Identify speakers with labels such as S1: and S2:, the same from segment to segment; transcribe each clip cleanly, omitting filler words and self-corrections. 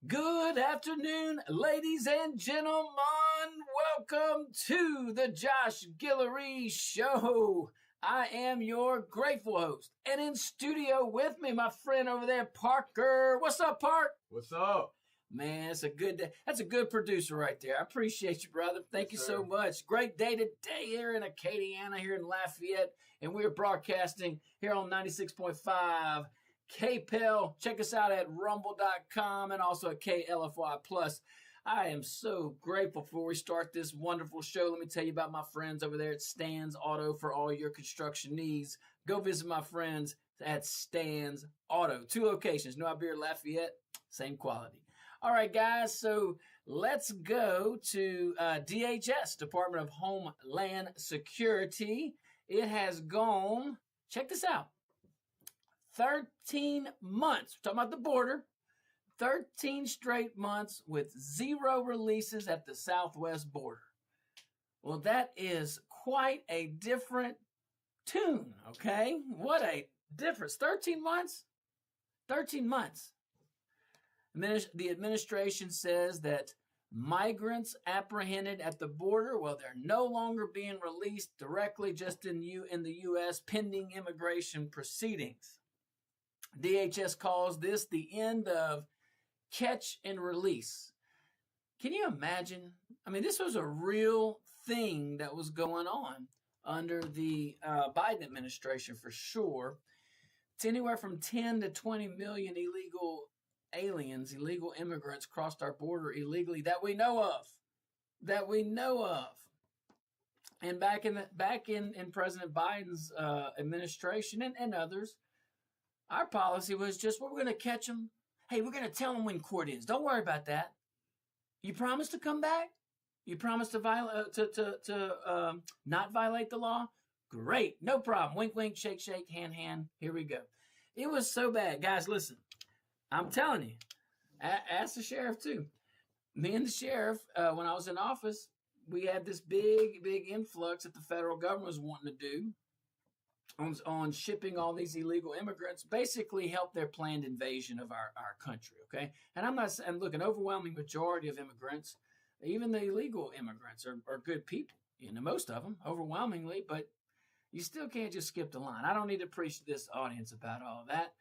S1: Good afternoon, ladies and gentlemen. Welcome to the Josh Guillory Show. I am your grateful host. And in studio with me, my friend over there, Parker. What's up, Park?
S2: What's up?
S1: Man, it's a good day. That's a good producer right there. I appreciate you, brother. Thank you so
S2: sir.
S1: much. Great day today here in Acadiana, here in Lafayette. And we're broadcasting here on 96.5 KPEL. Check us out at rumble.com and also at KLFY Plus. I am so grateful before we start this wonderful show. Let me tell you about my friends over there at Stan's Auto for all your construction needs. Go visit my friends at Stan's Auto. 2 locations, New Iberia, Lafayette, same quality. All right, guys, so let's go to DHS, Department of Homeland Security. It has gone, check this out, 13 months. We're talking about the border. 13 straight months with 0 releases at the southwest border. Well, that is quite a different tune, okay? What a difference. 13 months? 13 months. The administration says that migrants apprehended at the border, well, they're no longer being released directly just in the U.S. pending immigration proceedings. DHS calls this the end of catch and release. Can you imagine? I mean, this was a real thing that was going on under the Biden administration for sure. It's anywhere from 10 to 20 million illegal aliens, illegal immigrants crossed our border illegally that we know of. And back in President Biden's administration and others, our policy was just, well, we're going to catch them. Hey, we're going to tell them when court is. Don't worry about that. You promise to come back? You promise to not violate the law? Great, no problem. Wink, wink, shake, shake, hand, hand. Here we go. It was so bad. Guys, listen. I'm telling you, ask the sheriff too. Me and the sheriff, when I was in office, we had this big influx that the federal government was wanting to do on shipping all these illegal immigrants, basically help their planned invasion of our country, okay? And I'm looking, overwhelming majority of immigrants, even the illegal immigrants are good people, most of them, overwhelmingly, but you still can't just skip the line. I don't need to preach to this audience about all of that.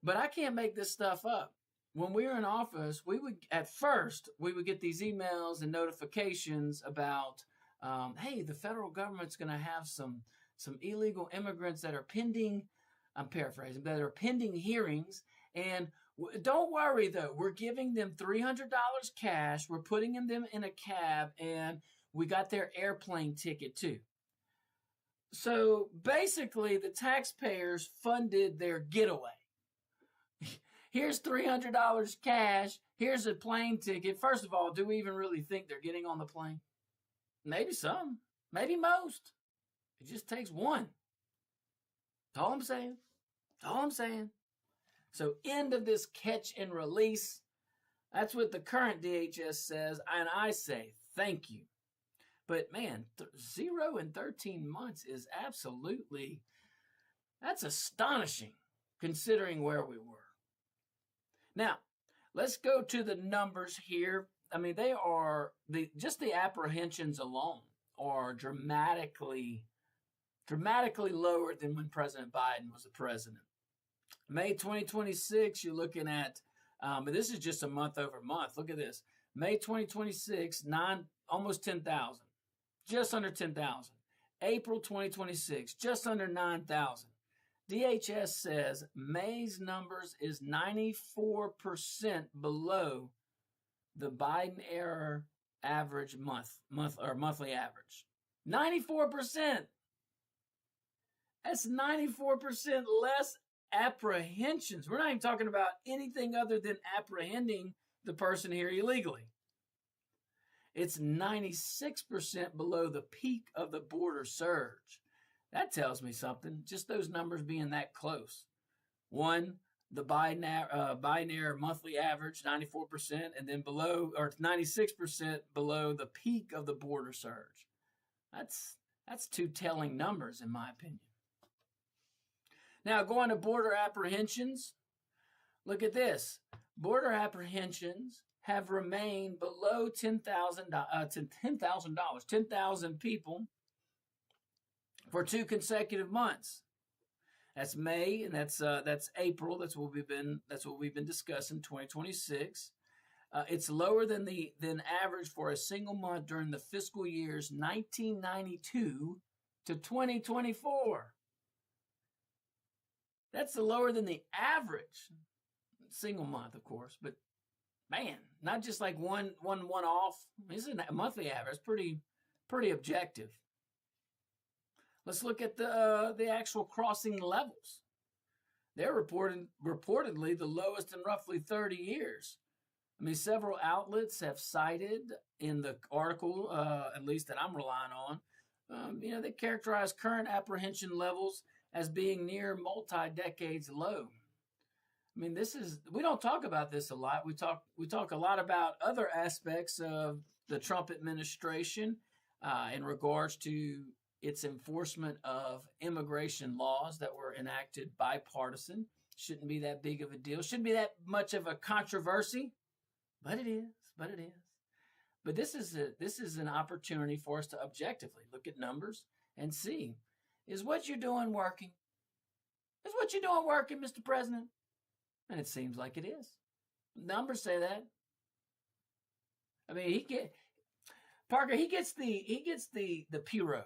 S1: But I can't make this stuff up. When we were in office, we would get these emails and notifications about, hey, the federal government's going to have some illegal immigrants that are pending, I'm paraphrasing, that are pending hearings. And don't worry, though. We're giving them $300 cash. We're putting them in a cab, and we got their airplane ticket, too. So basically, the taxpayers funded their getaway. Here's $300 cash. Here's a plane ticket. First of all, do we even really think they're getting on the plane? Maybe some. Maybe most. It just takes one. That's all I'm saying. That's all I'm saying. So end of this catch and release. That's what the current DHS says. And I say thank you. But man, 0 in 13 months is that's astonishing considering where we were. Now, let's go to the numbers here. I mean, they are just the apprehensions alone are dramatically lower than when President Biden was the president. May 2026, you're looking at, and this is just a month over month. Look at this. May 2026, almost 10,000, just under 10,000. April 2026, just under 9,000. DHS says May's numbers is 94% below the Biden era average monthly average. 94%. That's 94% less apprehensions. We're not even talking about anything other than apprehending the person here illegally. It's 96% below the peak of the border surge. That tells me something, just those numbers being that close. One, the Biden era monthly average, 94%, and then 96% below the peak of the border surge. That's 2 telling numbers, in my opinion. Now, going to border apprehensions, Look at this. Border apprehensions have remained below $10,000, 10,000 people for 2 consecutive months. That's May and that's April. That's what we've been discussing. 2026. It's lower than average for a single month during the fiscal years 1992 to 2024. That's lower than the average single month, of course, but man, not just like one off. This is a monthly average. Pretty objective. Let's look at the actual crossing levels. They're reportedly the lowest in roughly 30 years. I mean, several outlets have cited in the article, at least that I'm relying on, they characterize current apprehension levels as being near multi-decades low. I mean, we don't talk about this a lot. We talk a lot about other aspects of the Trump administration in regards to its enforcement of immigration laws that were enacted bipartisan. Shouldn't be that big of a deal. Shouldn't be that much of a controversy, but it is. But this is an opportunity for us to objectively look at numbers and see, is what you're doing working? Is what you're doing working, Mr. President? And it seems like it is. Numbers say that. I mean, Parker. He gets the Piro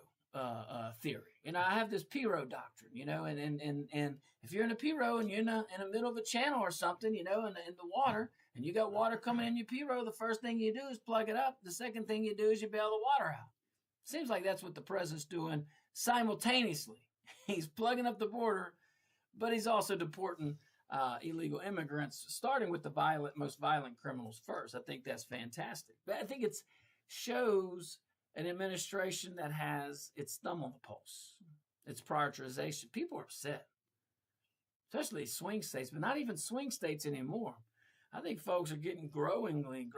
S1: theory. I have this Piro doctrine. And if you're in a Piro and you're in the middle of a channel or something, in the water, and you got water coming in your Piro, the first thing you do is plug it up. The second thing you do is you bail the water out. Seems like that's what the president's doing simultaneously. He's plugging up the border, but he's also deporting illegal immigrants, starting with the most violent criminals first. I think that's fantastic. But I think it shows an administration that has its thumb on the pulse, its prioritization. People are upset, especially swing states, but not even swing states anymore. I think folks are getting growingly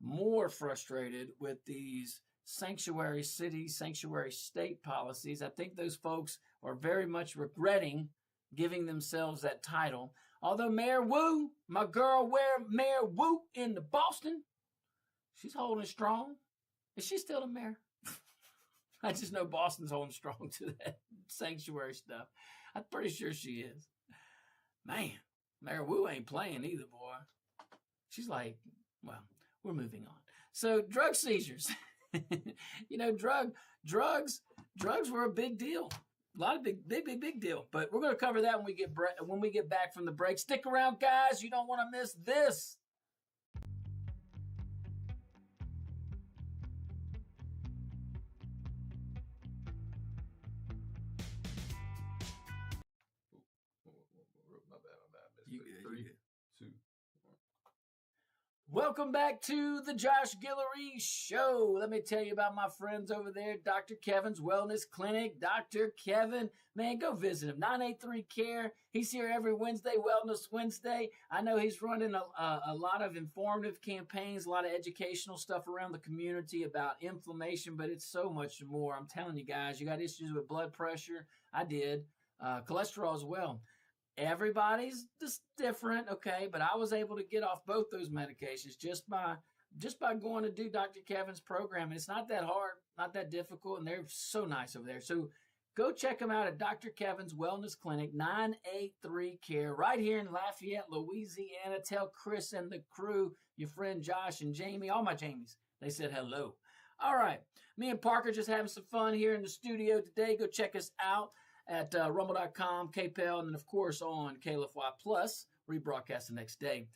S1: more frustrated with these sanctuary city, sanctuary state policies. I think those folks are very much regretting giving themselves that title. Although Mayor Wu, my girl, Mayor Wu in the Boston, she's holding strong. Is she still the mayor? I just know Boston's holding strong to that sanctuary stuff. I'm pretty sure she is. Man, Mayor Wu ain't playing either, boy. She's like, well, we're moving on. So drug seizures. Drugs were a big deal. A lot of big deal. But we're going to cover that when we get back from the break. Stick around, guys. You don't want to miss this. Welcome back to the Josh Guillory Show. Let me tell you about my friends over there, Dr. Kevin's Wellness Clinic. Dr. Kevin, man, go visit him. 983-CARE. He's here every Wednesday, Wellness Wednesday. I know he's running a lot of informative campaigns, a lot of educational stuff around the community about inflammation, but it's so much more. I'm telling you guys, you got issues with blood pressure. I did. Cholesterol as well. Everybody's just different, okay? But I was able to get off both those medications just by going to do Dr. Kevin's program. And it's not that hard, not that difficult, and they're so nice over there. So go check them out at Dr. Kevin's Wellness Clinic, 983-CARE, right here in Lafayette, Louisiana. Tell Chris and the crew, your friend Josh and Jamie, all my Jamies, they said hello. All right, me and Parker just having some fun here in the studio today. Go check us out at rumble.com, KPEL, and of course on KLFY Plus, rebroadcast the next day.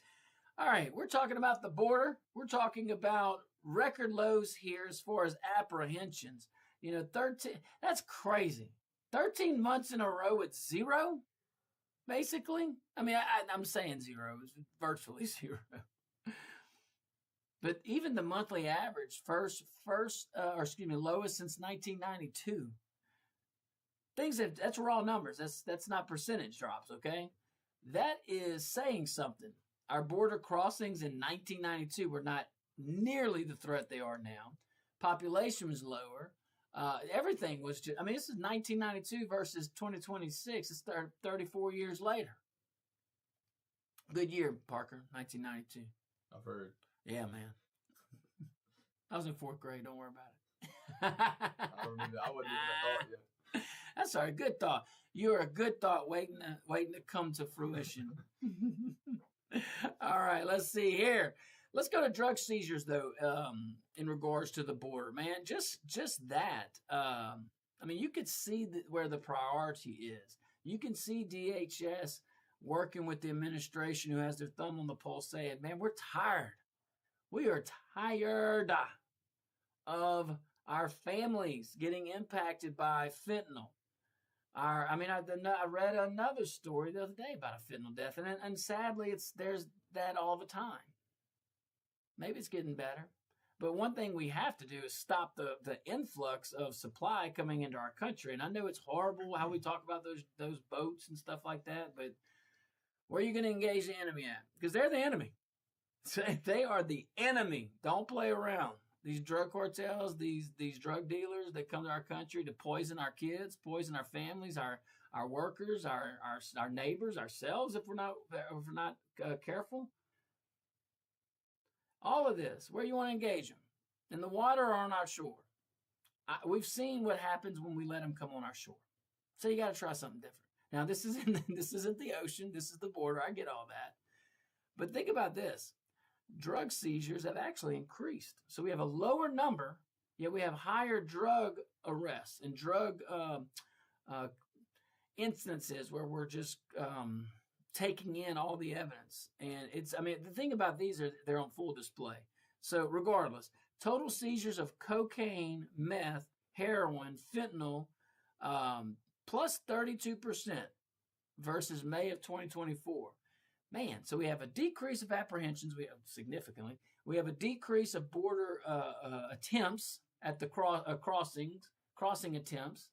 S1: All right, we're talking about the border. We're talking about record lows here as far as apprehensions. 13, that's crazy. 13 months in a row at zero, basically. I mean, I'm saying zero. It's virtually zero. But even the monthly average, lowest since 1992. That's raw numbers. That's not percentage drops, okay? That is saying something. Our border crossings in 1992 were not nearly the threat they are now. Population was lower. Everything was just, this is 1992 versus 2026. It's 34 years later. Good year, Parker, 1992.
S2: I've heard.
S1: Yeah, man. I was in 4th grade. Don't worry about it.
S2: I wouldn't even have thought yet.
S1: That's all right. Good thought. You're a good thought waiting to come to fruition. All right, let's see here. Let's go to drug seizures though. In regards to the border, man, just that. I mean, you could see where the priority is. You can see DHS working with the administration who has their thumb on the pulse, saying, "Man, we're tired. We are tired of our families getting impacted by fentanyl." I read another story the other day about a fentanyl death, and sadly, there's that all the time. Maybe it's getting better, but one thing we have to do is stop the influx of supply coming into our country. And I know it's horrible how we talk about those boats and stuff like that, but where are you going to engage the enemy at? Because they're the enemy. They are the enemy. Don't play around. These drug cartels, these drug dealers that come to our country to poison our kids, poison our families, our workers, our neighbors, ourselves if we're not careful. All of this, where you want to engage them, in the water or on our shore. We've seen what happens when we let them come on our shore. So you got to try something different. Now this isn't the ocean. This is the border. I get all that, but think about this. Drug seizures have actually increased. So we have a lower number, yet we have higher drug arrests and drug instances where we're just taking in all the evidence. And the thing about these is they're on full display. So regardless, total seizures of cocaine, meth, heroin, fentanyl, plus 32% versus May of 2024. Man, so we have a decrease of apprehensions. Significantly. We have a decrease of border attempts at the crossing attempts.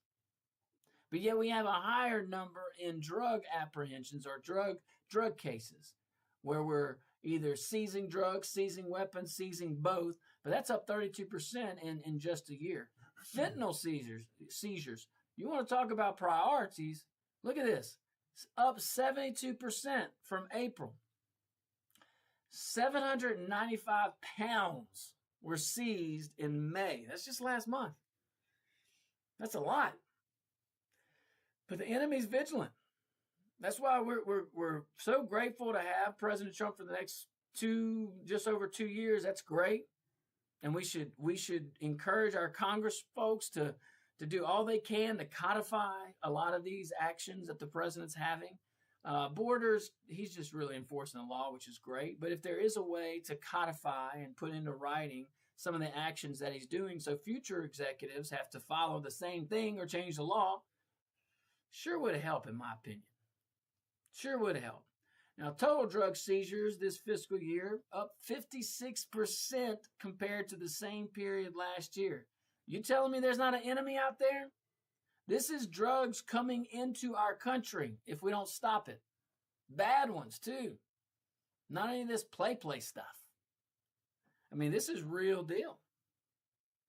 S1: But yet we have a higher number in drug apprehensions or drug cases where we're either seizing drugs, seizing weapons, seizing both. But that's up 32% in just a year. Fentanyl seizures. You want to talk about priorities? Look at this. It's up 72% from April. 795 pounds were seized in May. That's just last month. That's a lot. But the enemy's vigilant. That's why we're so grateful to have President Trump for the next just over 2 years. That's great. And we should encourage our Congress folks to do all they can to codify a lot of these actions that the president's having. Borders, he's just really enforcing the law, which is great. But if there is a way to codify and put into writing some of the actions that he's doing so future executives have to follow the same thing or change the law, sure would help, in my opinion. Sure would help. Now, total drug seizures this fiscal year up 56% compared to the same period last year. You telling me there's not an enemy out there? This is drugs coming into our country if we don't stop it. Bad ones, too. Not any of this play stuff. I mean, this is real deal.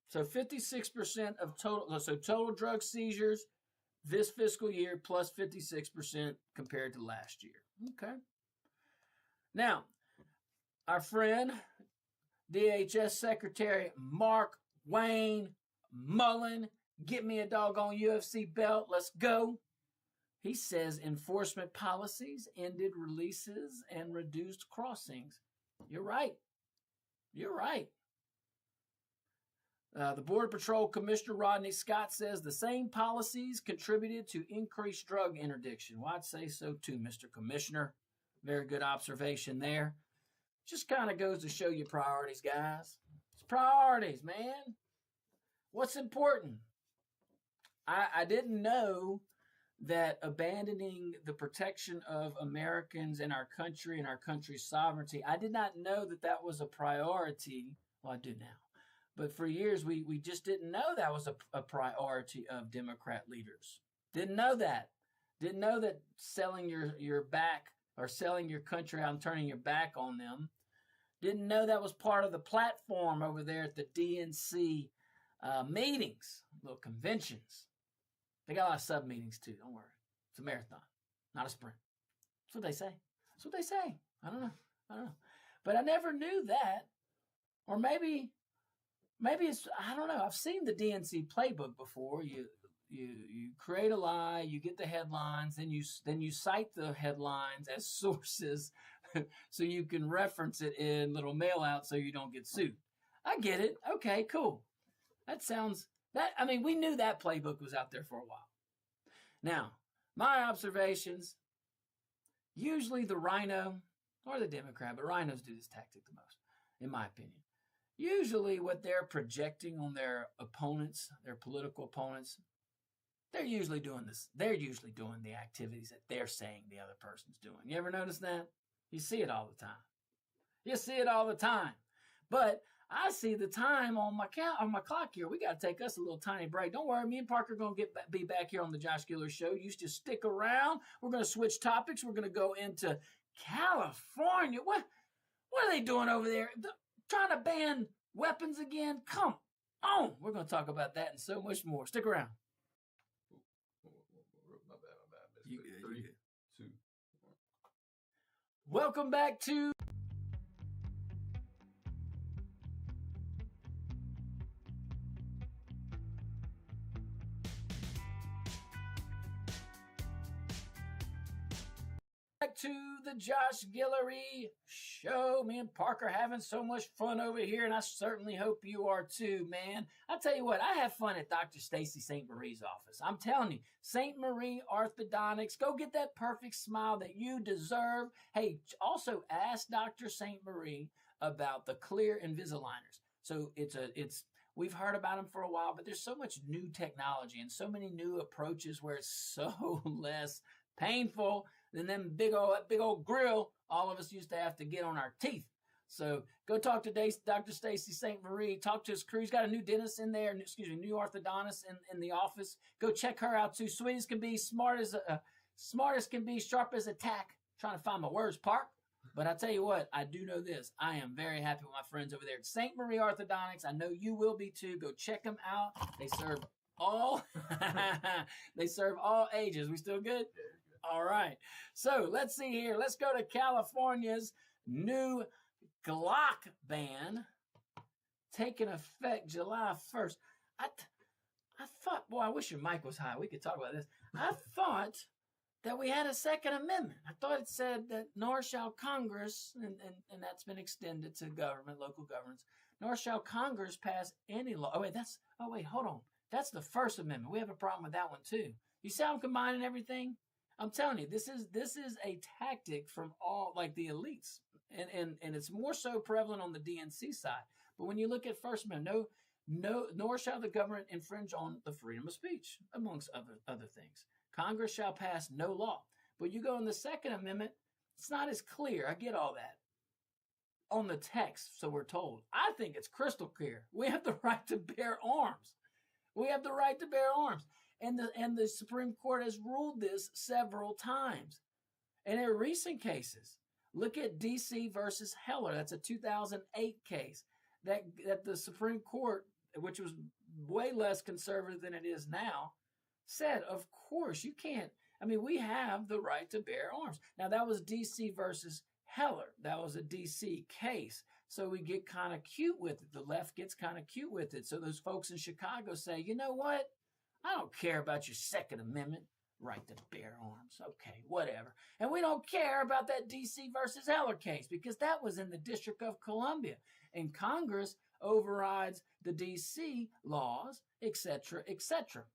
S1: So 56% of total drug seizures this fiscal year plus 56% compared to last year. Okay. Now, our friend, DHS Secretary Mark Wayne Mullen, get me a doggone UFC belt. Let's go. He says enforcement policies ended releases and reduced crossings. You're right. You're right. The Border Patrol Commissioner Rodney Scott says the same policies contributed to increased drug interdiction. Well, I'd say so too, Mr. Commissioner. Very good observation there. Just kind of goes to show you priorities, guys. It's priorities, man. What's important? I didn't know that abandoning the protection of Americans in our country and our country's sovereignty, I did not know that was a priority. Well, I do now. But for years, we just didn't know that was a priority of Democrat leaders. Didn't know that. Didn't know that selling your back or selling your country out and turning your back on them. Didn't know that was part of the platform over there at the DNC meetings, little conventions. They got a lot of sub-meetings too, don't worry. It's a marathon, not a sprint. That's what they say. That's what they say. I don't know. I don't know. But I never knew that. Or maybe it's, I don't know. I've seen the DNC playbook before. You create a lie, you get the headlines, then you cite the headlines as sources so you can reference it in little mail out so you don't get sued. I get it. Okay, cool. We knew that playbook was out there for a while. Now, my observations, usually the rhino or the Democrat, but rhinos do this tactic the most, in my opinion. Usually what they're projecting on their opponents, their political opponents, they're usually doing this. They're usually doing the activities that they're saying the other person's doing. You ever notice that? You see it all the time. You see it all the time. But I see the time on my clock here. We got to take us a little tiny break. Don't worry, me and Parker are going to be back here on the Josh Guillory Show. You just stick around. We're going to switch topics. We're going to go into California. What are they doing over there? Trying to ban weapons again? Come on. We're going to talk about that and so much more. Stick around.
S2: My bad. You good, 3, 2, 1.
S1: Welcome back to the Josh Guillory Show. Me and Parker having so much fun over here, and I certainly hope you are too, man. I tell you what, I have fun at Dr. Stacy St. Marie's office. I'm telling you, St. Marie Orthodontics, go get that perfect smile that you deserve. Hey, also ask Dr. St. Marie about the clear Invisaligners. So we've heard about them for a while, but there's so much new technology and so many new approaches where it's so less painful than them big old grill all of us used to have to get on our teeth. So go talk to Dr. Stacy St. Marie. Talk to his crew. He's got a new dentist in there. New orthodontist in the office. Go check her out too. Sweet as can be, smart as can be, sharp as a tack. Trying to find my words, Park. But I tell you what, I do know this. I am very happy with my friends over there at St. Marie Orthodontics. I know you will be too. Go check them out. They serve all ages. We still good? All right. So let's see here. Let's go to California's new Glock ban taking effect July 1st. I thought, boy, I wish your mic was high. We could talk about this. I thought that we had a Second Amendment. I thought it said that nor shall Congress, and that's been extended to local governments, nor shall Congress pass any law. Oh, wait, hold on. That's the First Amendment. We have a problem with that one too. You see how I'm combining everything? I'm telling you, this is a tactic from all, like, the elites, and it's more so prevalent on the DNC side. But when you look at First Amendment, nor shall the government infringe on the freedom of speech, amongst other things. Congress shall pass no law. But you go in the Second Amendment, it's not as clear. I get all that on the text, so we're told. I think it's crystal clear. We have the right to bear arms. We have the right to bear arms. And the Supreme Court has ruled this several times. And in recent cases, look at D.C. versus Heller. That's a 2008 case that the Supreme Court, which was way less conservative than it is now, said, of course, you can't. We have the right to bear arms. Now, that was D.C. versus Heller. That was a D.C. case. So we get kind of cute with it. The left gets kind of cute with it. So those folks in Chicago say, you know what? I don't care about your Second Amendment right to bear arms. Okay, whatever. And we don't care about that D.C. versus Heller case because that was in the District of Columbia. And Congress overrides the D.C. laws, etc., etc.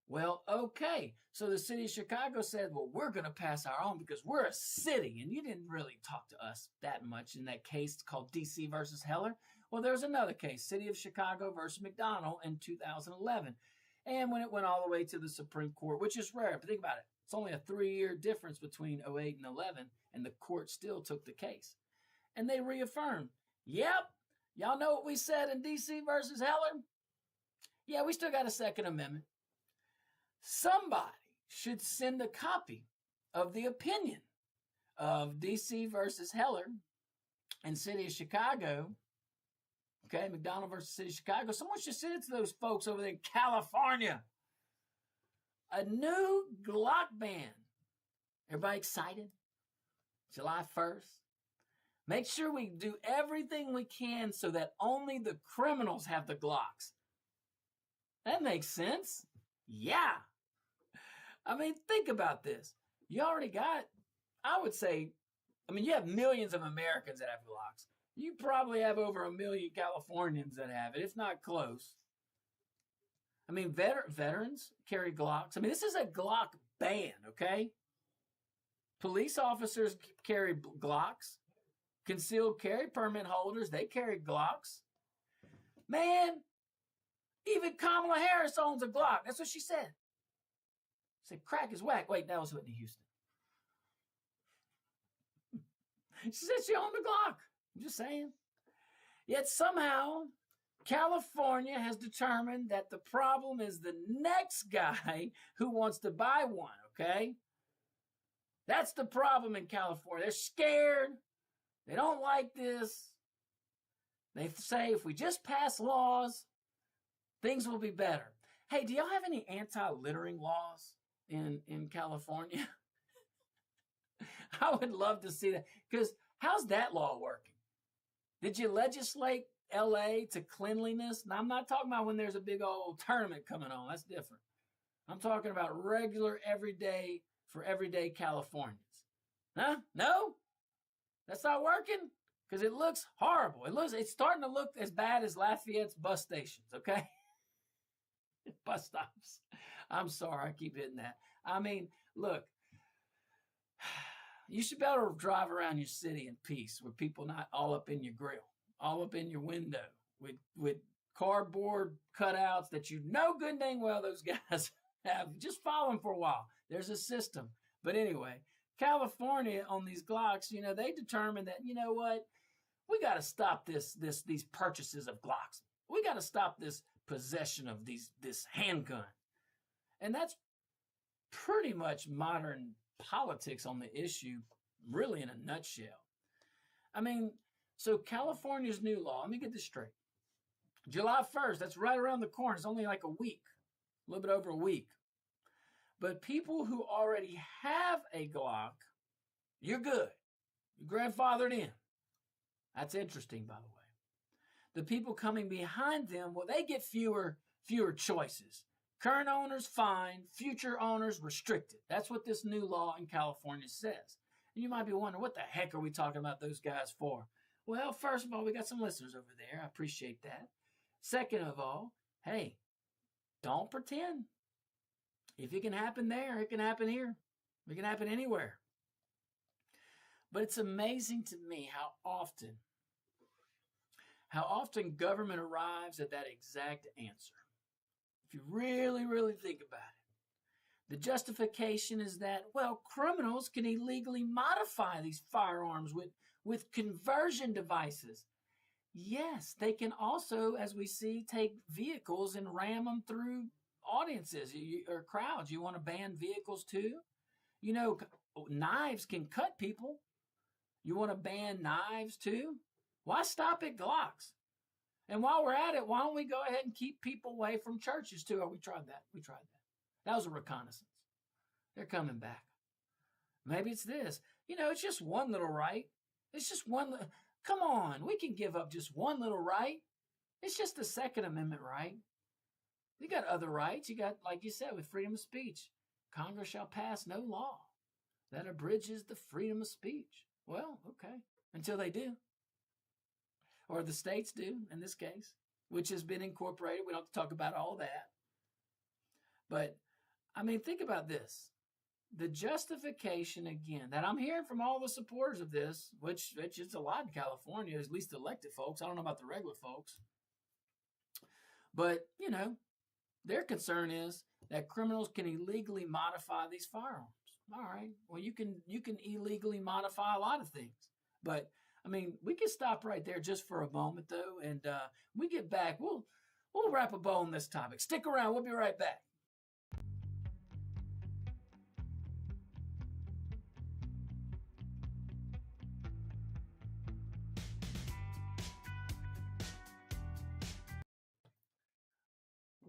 S1: Well, okay. So the city of Chicago said, well, we're going to pass our own because we're a city. And you didn't really talk to us that much in that case called D.C. versus Heller. Well, there's another case, City of Chicago versus McDonald in 2011. And when it went all the way to the Supreme Court, which is rare, but think about it. It's only a 3-year difference between 08 and 11, and the court still took the case. And they reaffirmed, yep, y'all know what we said in D.C. versus Heller? Yeah, we still got a Second Amendment. Somebody should send a copy of the opinion of D.C. versus Heller and City of Chicago. Okay, McDonald versus City of Chicago. Someone should send it to those folks over there in California. A new Glock ban. Everybody excited? July 1st. Make sure we do everything we can so that only the criminals have the Glocks. That makes sense. Yeah. I mean, think about this. You already got, I would say, you have millions of Americans that have Glocks. You probably have over 1 million Californians that have it, if not close. I mean, veterans carry Glocks. I mean, this is a Glock ban, okay? Police officers carry Glocks. Concealed carry permit holders, they carry Glocks. Man, even Kamala Harris owns a Glock. That's what she said. She said, crack is whack. Wait, that was Whitney Houston. She said she owned a Glock. I'm just saying. Yet somehow, California has determined that the problem is the next guy who wants to buy one, okay? That's the problem in California. They're scared. They don't like this. They say if we just pass laws, things will be better. Hey, do y'all have any anti-littering laws in California? I would love to see that. Because how's that law working? Did you legislate LA to cleanliness? Now, I'm not talking about when there's a big old tournament coming on. That's different. I'm talking about regular, everyday, for everyday Californians. Huh? No? That's not working? Because it looks horrible. It's starting to look as bad as Lafayette's bus stations, okay? Bus stops. I'm sorry, I keep hitting that. I mean, look, you should be able to drive around your city in peace with people not all up in your grill, all up in your window, with cardboard cutouts that you know good dang well those guys have. Just follow them for a while. There's a system. But anyway, California on these Glocks, they determined that, you know what? We got to stop these purchases of Glocks. We got to stop this possession of this handgun. And that's pretty much modern politics on the issue, really in a nutshell. I mean, so California's new law, let me get this straight. July 1st, that's right around the corner. It's only like a week, a little bit over a week. But people who already have a Glock, you're good. You're grandfathered in. That's interesting, by the way. The people coming behind them, well, they get fewer choices. Current owners fine, future owners restricted. That's what this new law in California says. And you might be wondering, what the heck are we talking about those guys for? Well, first of all, we got some listeners over there. I appreciate that. Second of all, hey, don't pretend. If it can happen there, it can happen here. It can happen anywhere. But it's amazing to me how often government arrives at that exact answer. If you really, really think about it. The justification is that, well, criminals can illegally modify these firearms with conversion devices. Yes, they can also, as we see, take vehicles and ram them through audiences or crowds. You want to ban vehicles too? Knives can cut people. You want to ban knives too? Why stop at Glocks? And while we're at it, why don't we go ahead and keep people away from churches too? Oh, we tried that. That was a reconnaissance. They're coming back. Maybe it's this. It's just one little right. It's just one. Come on, we can give up just one little right. It's just the Second Amendment right. You got other rights. You got, like you said, with freedom of speech. Congress shall pass no law that abridges the freedom of speech. Well, okay, until they do. Or the states do, in this case, which has been incorporated. We don't have to talk about all that. But, think about this. The justification, again, that I'm hearing from all the supporters of this, which is a lot in California, at least elected folks. I don't know about the regular folks. But, their concern is that criminals can illegally modify these firearms. All right. Well, you can illegally modify a lot of things. But, we can stop right there just for a moment, though. And we get back. We'll wrap a bow on this topic. Stick around. We'll be right back.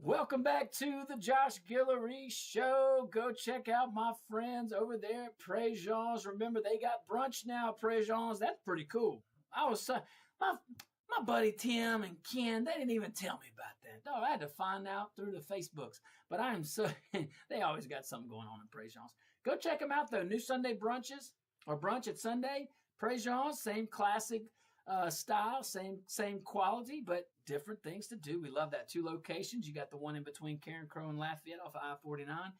S1: Welcome back to the Josh Guillory Show. Go check out my friends over there at Préjean's. Remember, they got brunch now at Préjean's. That's pretty cool. My buddy Tim and Ken, they didn't even tell me about that. No, I had to find out through the Facebooks. But I am so, they always got something going on in Préjean's. Go check them out, though. New Sunday brunches, or brunch at Sunday. Préjean's, same classic style, same quality, but different things to do. We love that. 2 locations. You got the one in between Karen Crow and Lafayette off of I-49.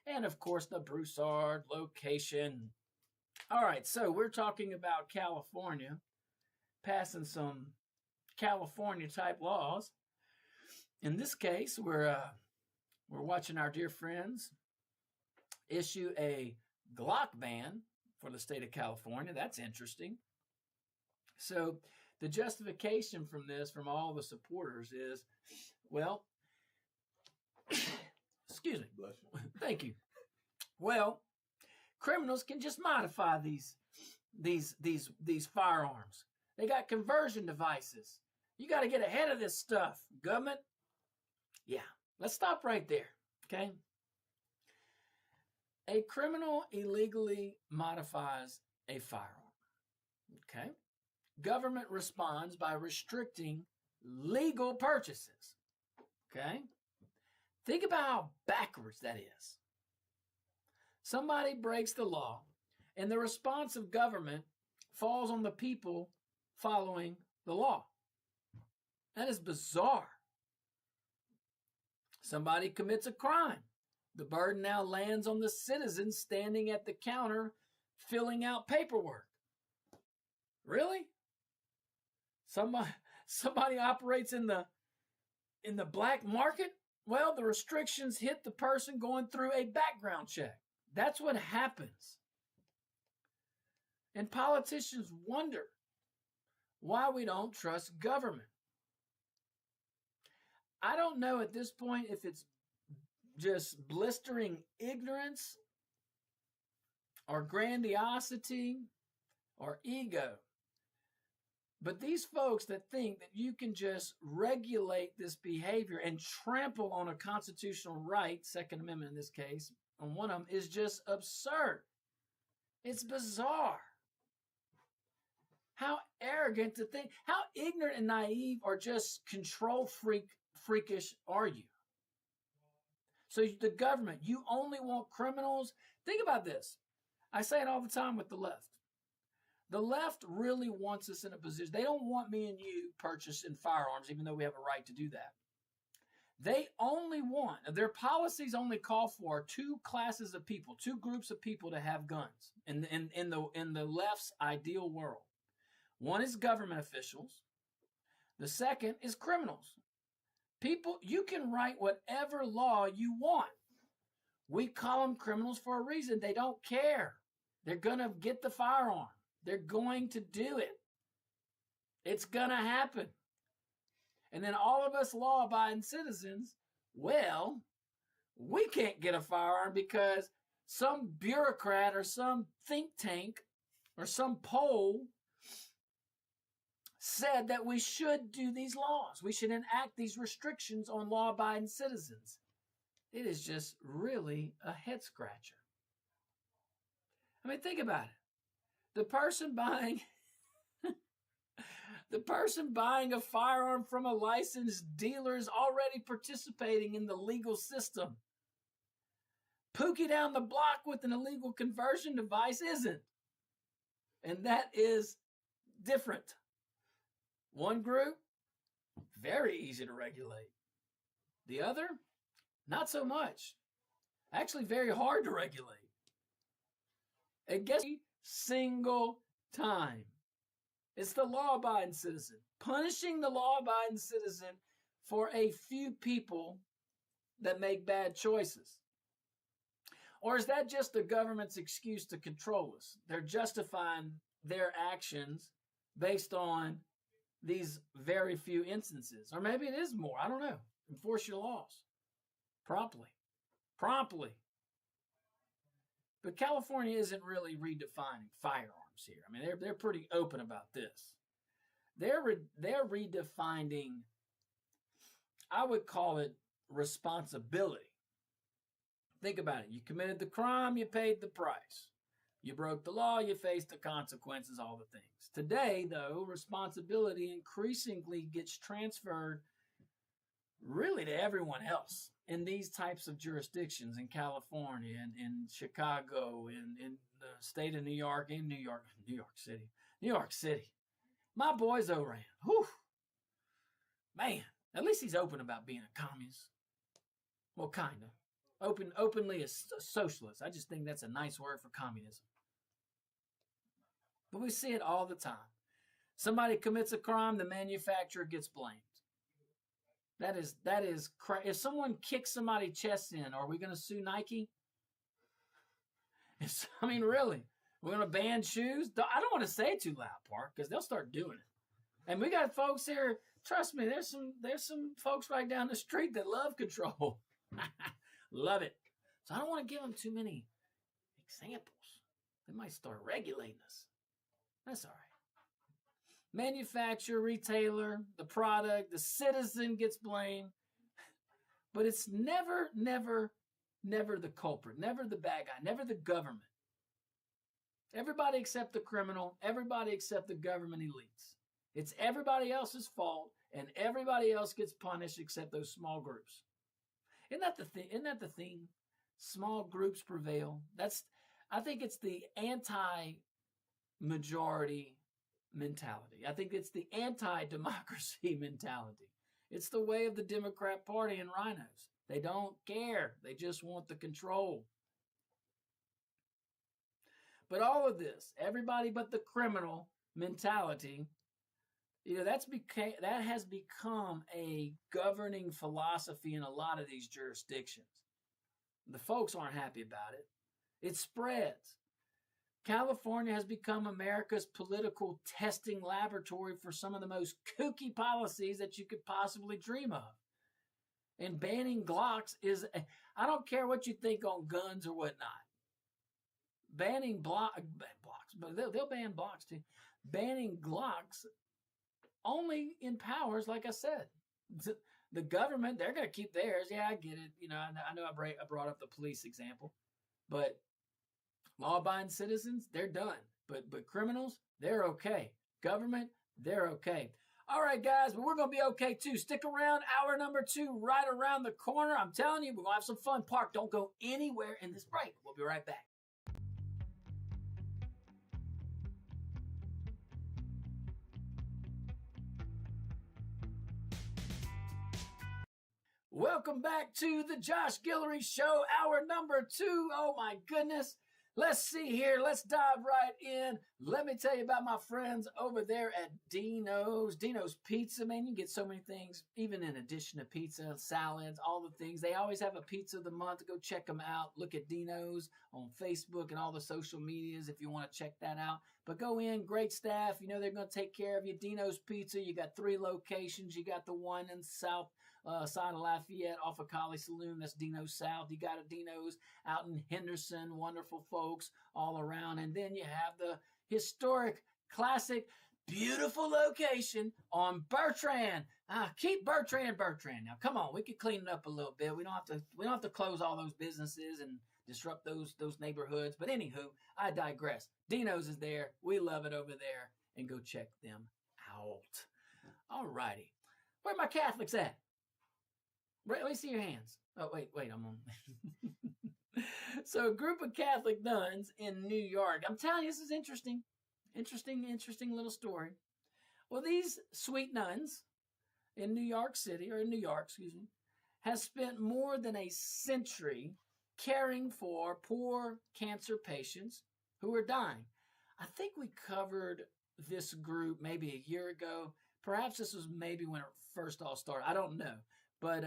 S1: And, of course, the Broussard location. All right, so we're talking about California, passing some California-type laws. In this case, we're watching our dear friends issue a Glock ban for the state of California. That's interesting. So the justification from this, from all the supporters, is, well, excuse me.
S2: Bless you.
S1: Thank you. Well, criminals can just modify these firearms. They got conversion devices. You got to get ahead of this stuff, government. Yeah, let's stop right there, okay? A criminal illegally modifies a firearm, okay? Government responds by restricting legal purchases, okay? Think about how backwards that is. Somebody breaks the law, and the response of government falls on the people following the law. That is bizarre. Somebody commits a crime. The burden now lands on the citizen standing at the counter filling out paperwork. Really? Somebody operates in the black market? Well, the restrictions hit the person going through a background check. That's what happens. And politicians wonder why we don't trust government. I don't know at this point if it's just blistering ignorance or grandiosity or ego. But these folks that think that you can just regulate this behavior and trample on a constitutional right, Second Amendment in this case, on one of them, is just absurd. It's bizarre. How arrogant to think, how ignorant and naive or just control freakish are you? So the government, you only want criminals. Think about this. I say it all the time with the left. The left really wants us in a position. They don't want me and you purchasing firearms, even though we have a right to do that. They only want, their policies only call for 2 classes of people, 2 groups of people to have guns in the left's ideal world. One is government officials. The second is criminals. People, you can write whatever law you want. We call them criminals for a reason. They don't care. They're going to get the firearm. They're going to do it. It's going to happen. And then all of us law-abiding citizens, well, we can't get a firearm because some bureaucrat or some think tank or some poll said that we should do these laws. We should enact these restrictions on law-abiding citizens. It is just really a head-scratcher. I mean, think about it. The person buying a firearm from a licensed dealer is already participating in the legal system. Pookie down the block with an illegal conversion device isn't. And that is different. One group, very easy to regulate. The other, not so much. Actually, very hard to regulate. And guess every single time, it's the law-abiding citizen. Punishing the law-abiding citizen for a few people that make bad choices. Or is that just the government's excuse to control us? They're justifying their actions based on these very few instances. Or maybe it is more. I don't know. Enforce your laws. Promptly. But California isn't really redefining firearms here. I mean, they're pretty open about this. They're redefining, I would call it responsibility. Think about it. You committed the crime, you paid the price. You broke the law, you faced the consequences, all the things. Today, though, responsibility increasingly gets transferred really to everyone else in these types of jurisdictions in California and in Chicago, in the state of New York, in New York City. New York City. My boy Zoran. Whew. Man, at least he's open about being a communist. Well, kind of. Openly a socialist. I just think that's a nice word for communism. But we see it all the time. Somebody commits a crime, the manufacturer gets blamed. That is if someone kicks somebody's chest in, are we going to sue Nike? Really, we're going to ban shoes? I don't want to say it too loud, Park, because they'll start doing it. And we got folks here. Trust me, there's some folks right down the street that love control. Love it. So I don't want to give them too many examples. They might start regulating us. That's all right. Manufacturer, retailer, the product, the citizen gets blamed. But it's never the culprit, never the bad guy, never the government. Everybody except the criminal, everybody except the government elites. It's everybody else's fault, and everybody else gets punished except those small groups. Isn't that the thing? Small groups prevail. I think it's the anti-majority mentality. I think it's the anti-democracy mentality. It's the way of the Democrat Party and rhinos. They don't care. They just want the control. But all of this, everybody but the criminal mentality, that has become a governing philosophy in a lot of these jurisdictions. The folks aren't happy about it. It spreads. California has become America's political testing laboratory for some of the most kooky policies that you could possibly dream of. And banning Glocks I don't care what you think on guns or whatnot. Banning blocks, but they'll ban blocks too. Banning Glocks only empowers, like I said, the government. They're going to keep theirs. Yeah, I get it. I know I brought up the police example, but law-abiding citizens, they're done. But criminals, they're okay. Government, they're okay. All right, guys, but we're going to be okay too. Stick around. Hour number 2 right around the corner. I'm telling you, we're going to have some fun. Park, don't go anywhere in this break. We'll be right back. Welcome back to the Josh Guillory Show, hour number 2. Oh, my goodness. Let's see here. Let's dive right in. Let me tell you about my friends over there at Dino's. Dino's Pizza, man. You can get so many things, even in addition to pizza, salads, all the things. They always have a pizza of the month. Go check them out. Look at Dino's on Facebook and all the social medias if you want to check that out. But go in, great staff. They're going to take care of you. Dino's Pizza, you got 3 locations. You got the one in South side of Lafayette off of Collie Saloon. That's Dino's South. You got a Dino's out in Henderson. Wonderful folks all around. And then you have the historic, classic, beautiful location on Bertrand. Keep Bertrand. Now, come on. We could clean it up a little bit. We don't have to close all those businesses and disrupt those neighborhoods. But anywho, I digress. Dino's is there. We love it over there. And go check them out. All righty. Where are my Catholics at? Let me see your hands. Oh, wait, I'm on. So a group of Catholic nuns in New York. I'm telling you, this is interesting. Interesting little story. Well, these sweet nuns in New York, has spent more than a century caring for poor cancer patients who are dying. I think we covered this group maybe a year ago. Perhaps this was maybe when it first all started. I don't know. But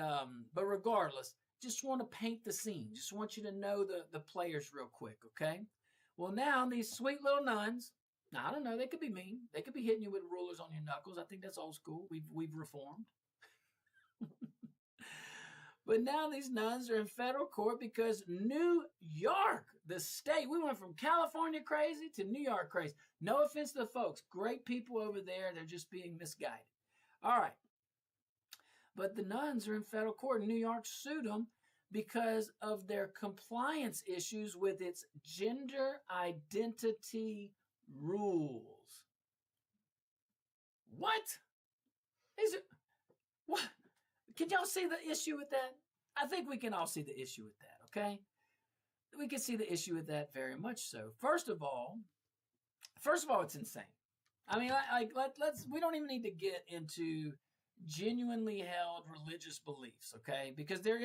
S1: regardless, just want to paint the scene. Just want you to know the players real quick, okay? Well, now these sweet little nuns, now I don't know, they could be mean. They could be hitting you with rulers on your knuckles. I think that's old school. We've reformed. But now these nuns are in federal court because New York, the state, we went from California crazy to New York crazy. No offense to the folks. Great people over there. They're just being misguided. All right. But the nuns are in federal court. New York sued them because of their compliance issues with its gender identity rules. What? Is it what? Can y'all see the issue with that? I think we can all see the issue with that, okay? We can see the issue with that very much so. First of all, it's insane. I mean, let's we don't even need to get into genuinely held religious beliefs, okay? Because there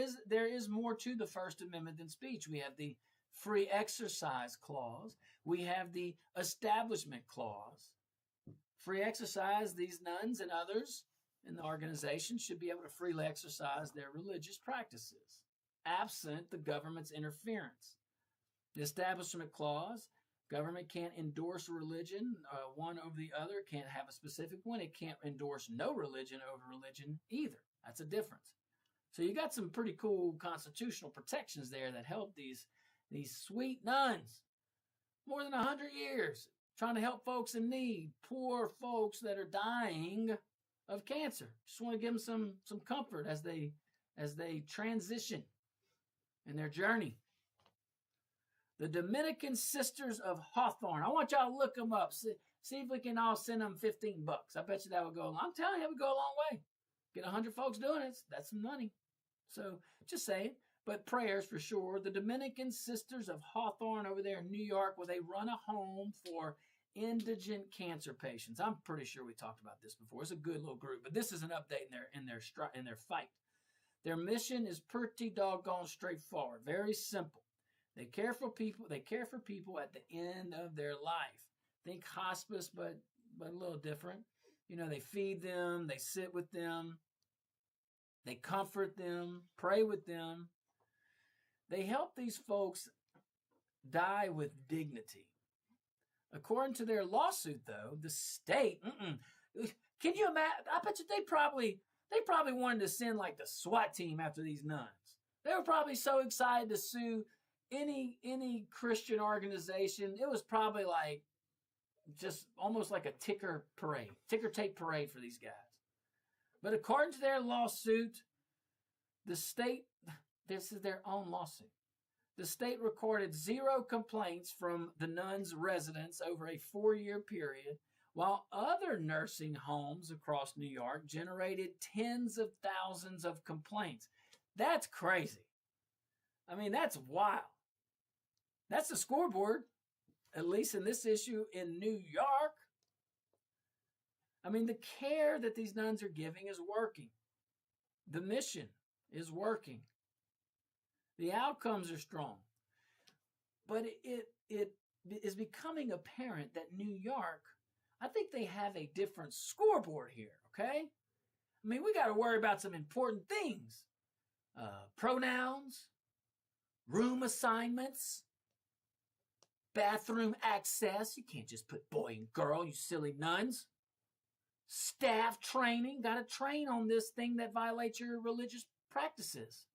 S1: is more to the First Amendment than speech. We have the free exercise clause. We have the establishment clause. Free exercise, these nuns and others in the organization should be able to freely exercise their religious practices, absent the government's interference. The establishment clause, government can't endorse religion one over the other, can't have a specific one. It can't endorse no religion over religion either. That's a difference. So you got some pretty cool constitutional protections there that help these sweet nuns. More than 100 years trying to help folks in need, poor folks that are dying of cancer. Just want to give them some comfort as they transition in their journey. The Dominican Sisters of Hawthorne. I want y'all to look them up. See if we can all send them $15. I bet you that would go along. I'm telling you, it would go a long way. Get 100 folks doing it. That's some money. So just saying. But prayers for sure. The Dominican Sisters of Hawthorne over there in New York, where they run a home for indigent cancer patients. I'm pretty sure we talked about this before. It's a good little group, but this is an update in their fight. Their mission is pretty doggone straightforward. Very simple. They care for people at the end of their life. Think hospice, but a little different. You know, they feed them, they sit with them, they comfort them, pray with them. They help these folks die with dignity. According to their lawsuit, though, the state, can you imagine? I bet you they probably wanted to send like the SWAT team after these nuns. They were probably so excited to sue any Christian organization. It was probably like just almost like a ticker tape parade for these guys. But according to their lawsuit, the state, this is their own lawsuit. The state recorded 0 complaints from the nuns' residents over a 4-year period, while other nursing homes across New York generated tens of thousands of complaints. That's crazy. I mean, that's wild. That's the scoreboard, at least in this issue in New York. I mean, the care that these nuns are giving is working. The mission is working. The outcomes are strong. But it is becoming apparent that New York, I think they have a different scoreboard here, okay? I mean, we got to worry about some important things. Pronouns, room assignments, bathroom access. You can't just put boy and girl, you silly nuns. Staff training. Got to train on this thing that violates your religious practices.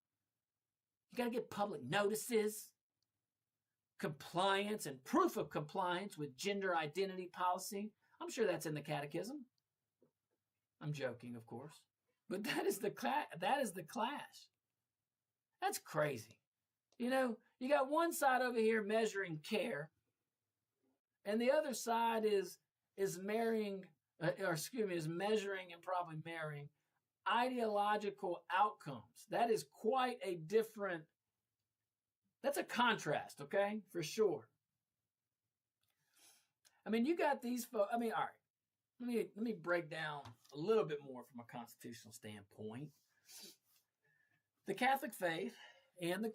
S1: You got to get public notices, compliance and proof of compliance with gender identity policy. I'm sure that's in the catechism. I'm joking, of course. But that is the clash. That's crazy. You know, you got one side over here measuring care, and the other side is measuring and probably marrying ideological outcomes. That is quite a different, that's a contrast, okay? For sure. I mean, you got these folks, I mean, all right. Let me break down a little bit more from a constitutional standpoint. The Catholic faith and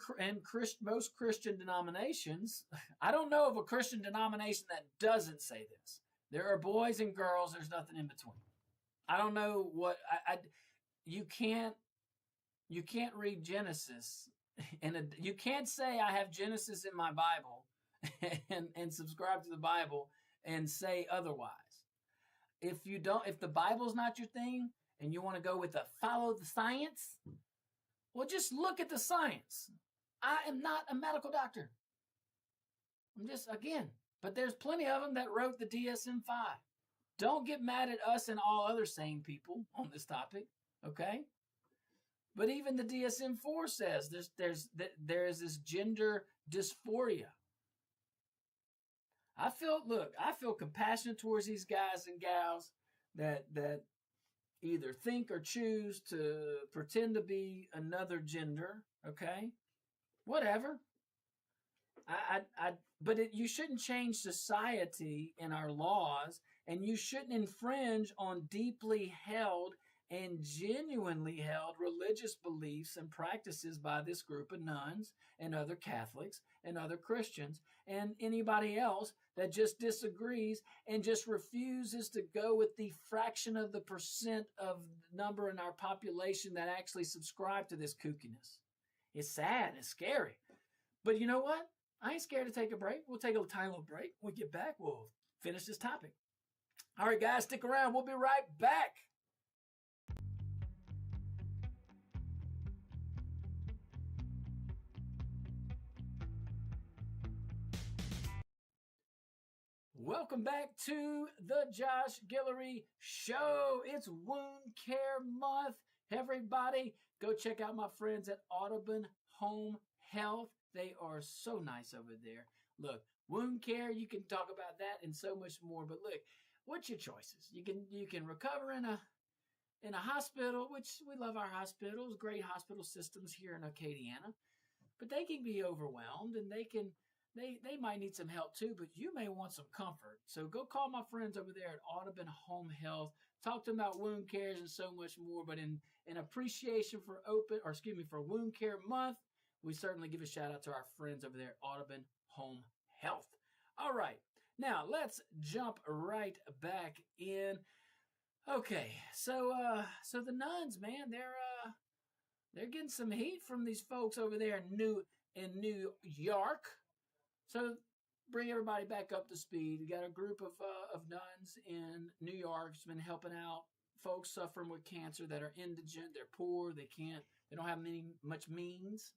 S1: most Christian denominations, I don't know of a Christian denomination that doesn't say this. There are boys and girls, there's nothing in between. I don't know what you can't read Genesis and you can't say I have Genesis in my Bible and subscribe to the Bible and say otherwise. If the Bible's not your thing and you want to go with follow the science, well, just look at the science. I am not a medical doctor. I'm just, but there's plenty of them that wrote the DSM-5. Don't get mad at us and all other sane people on this topic, okay? But even the DSM-4 says there is this gender dysphoria. I feel compassionate towards these guys and gals that either think or choose to pretend to be another gender. Okay, whatever. You shouldn't change society and our laws, and you shouldn't infringe on deeply held and genuinely held religious beliefs and practices by this group of nuns and other Catholics and other Christians and anybody else that just disagrees and just refuses to go with the fraction of the percent of number in our population that actually subscribe to this kookiness. It's sad. It's scary. But you know what? I ain't scared to take a break. We'll take a tiny little break. When we get back, we'll finish this topic. All right, guys, stick around. We'll be right back. Welcome back to the Josh Guillory Show. It's Wound Care Month. Everybody, go check out my friends at Audubon Home Health. They are so nice over there. Look, wound care, you can talk about that and so much more. But look, what's your choices? You can recover in a hospital, which we love our hospitals, great hospital systems here in Acadiana. But they can be overwhelmed and they might need some help too, but you may want some comfort. So go call my friends over there at Audubon Home Health. Talk to them about wound cares and so much more. But in appreciation for Wound Care Month, we certainly give a shout out to our friends over there at Audubon Home Health. All right, now let's jump right back in. Okay, so the nuns, man, they're getting some heat from these folks over there in New York. So bring everybody back up to speed. We got a group of nuns in New York who's been helping out folks suffering with cancer that are indigent, they're poor, they don't have much means.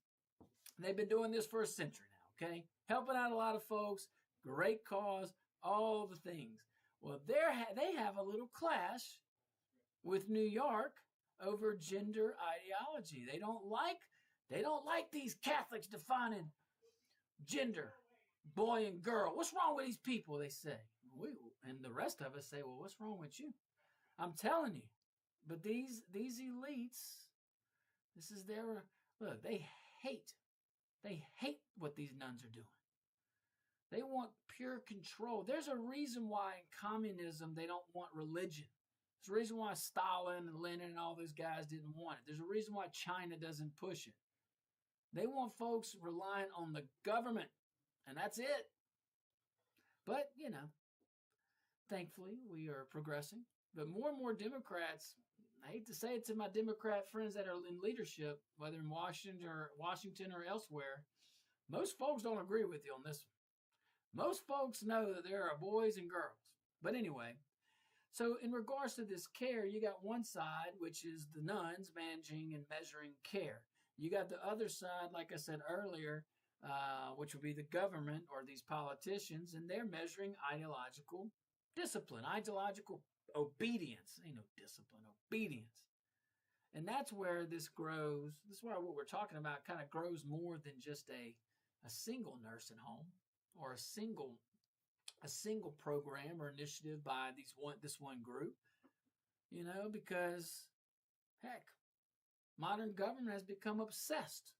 S1: They've been doing this for a century now, okay? Helping out a lot of folks, great cause, all the things. Well, they have a little clash with New York over gender ideology. They don't like these Catholics defining gender, boy and girl. What's wrong with these people, they say. And the rest of us say, well, what's wrong with you? I'm telling you. But these elites, this is their, look, they hate what these nuns are doing. They want pure control. There's a reason why in communism they don't want religion. There's a reason why Stalin and Lenin and all those guys didn't want it. There's a reason why China doesn't push it. They want folks relying on the government, and that's it. But, thankfully we are progressing. But more and more Democrats, I hate to say it to my Democrat friends that are in leadership, whether in Washington or elsewhere, most folks don't agree with you on this one. Most folks know that there are boys and girls. But anyway, so in regards to this care, you got one side, which is the nuns managing and measuring care. You got the other side, like I said earlier, which would be the government or these politicians, and they're measuring ideological discipline, ideological obedience. Ain't no discipline, obedience. And that's where this grows. This is where what we're talking about kind of grows more than just a single nursing home or a single program or initiative by this one group. Because heck, modern government has become obsessed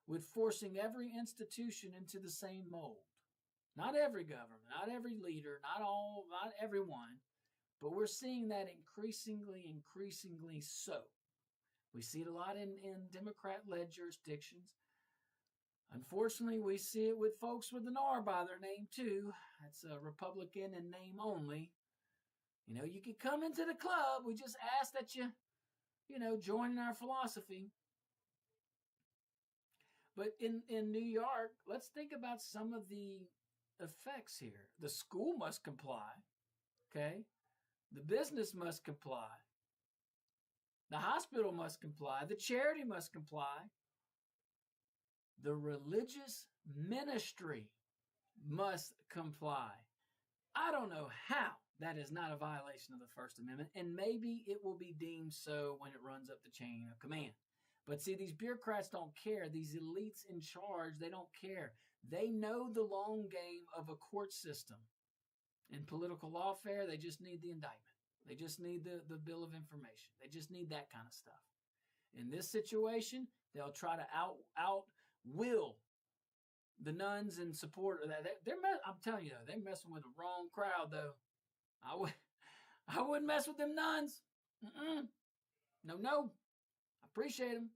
S1: with forcing every institution into the same mold. Not every government, not every leader, not everyone, but we're seeing that increasingly so. We see it a lot in Democrat-led jurisdictions. Unfortunately, we see it with folks with an R by their name too. That's a Republican in name only. You can come into the club. We just ask that you join our philosophy. But in New York, let's think about some of the effects here. The school must comply, okay? The business must comply. The hospital must comply. The charity must comply. The religious ministry must comply. I don't know how that is not a violation of the First Amendment, and maybe it will be deemed so when it runs up the chain of command. But see, these bureaucrats don't care. These elites in charge, they don't care. They know the long game of a court system. In political lawfare, they just need the indictment. They just need the bill of information. They just need that kind of stuff. In this situation, they'll try to outwill the nuns in support of that. I'm telling you, though, they're messing with the wrong crowd, though. I wouldn't mess with them nuns. No. I appreciate them.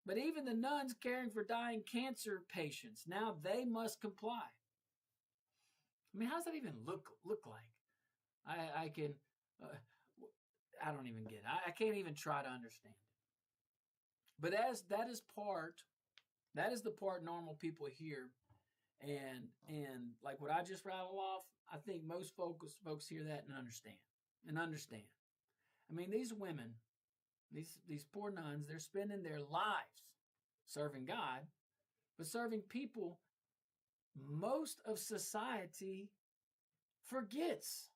S1: But even the nuns caring for dying cancer patients, now they must comply. I mean, how does that even look like? I don't even get it. I can't even try to understand it. But that is the part normal people hear, and like what I just rattled off, I think most folks hear that and understand. I mean, these women, these poor nuns, they're spending their lives serving God, but serving people most of society forgets.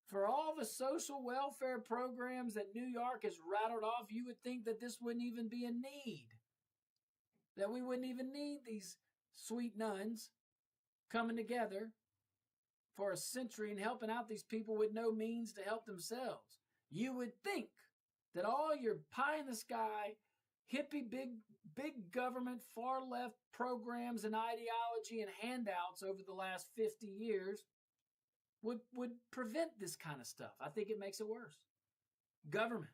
S1: For all the social welfare programs that New York has rattled off, you would think that this wouldn't even be a need. That we wouldn't even need these sweet nuns coming together for a century and helping out these people with no means to help themselves. You would think that all your pie in the sky, hippie, big government, far left programs and ideology and handouts over the last 50 years would prevent this kind of stuff. I think it makes it worse. Government.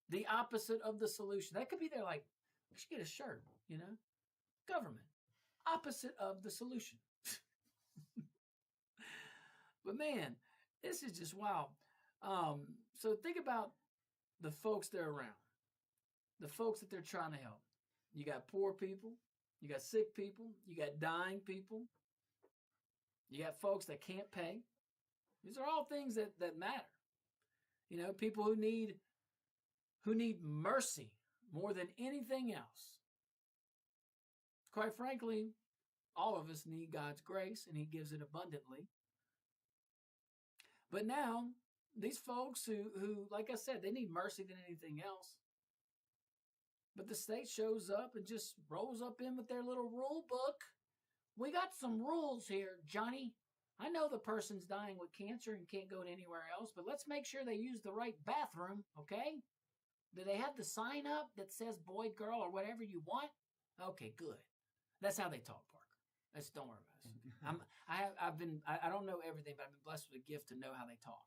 S1: The opposite of the solution. That could be there like, we should get a shirt, Government. Opposite of the solution. But man, this is just wild. So think about the folks they're around. The folks that they're trying to help. You got poor people. You got sick people. You got dying people. You got folks that can't pay. These are all things that matter. People who need mercy more than anything else. Quite frankly, all of us need God's grace, and He gives it abundantly. But now, these folks who, like I said, they need mercy than anything else. But the state shows up and just rolls up in with their little rule book. We got some rules here, Johnny. I know the person's dying with cancer and can't go to anywhere else, but let's make sure they use the right bathroom, okay? Do they have the sign up that says boy, girl, or whatever you want? Okay, good. That's how they talk, Parker. Don't worry about it. I don't know everything, but I've been blessed with a gift to know how they talk.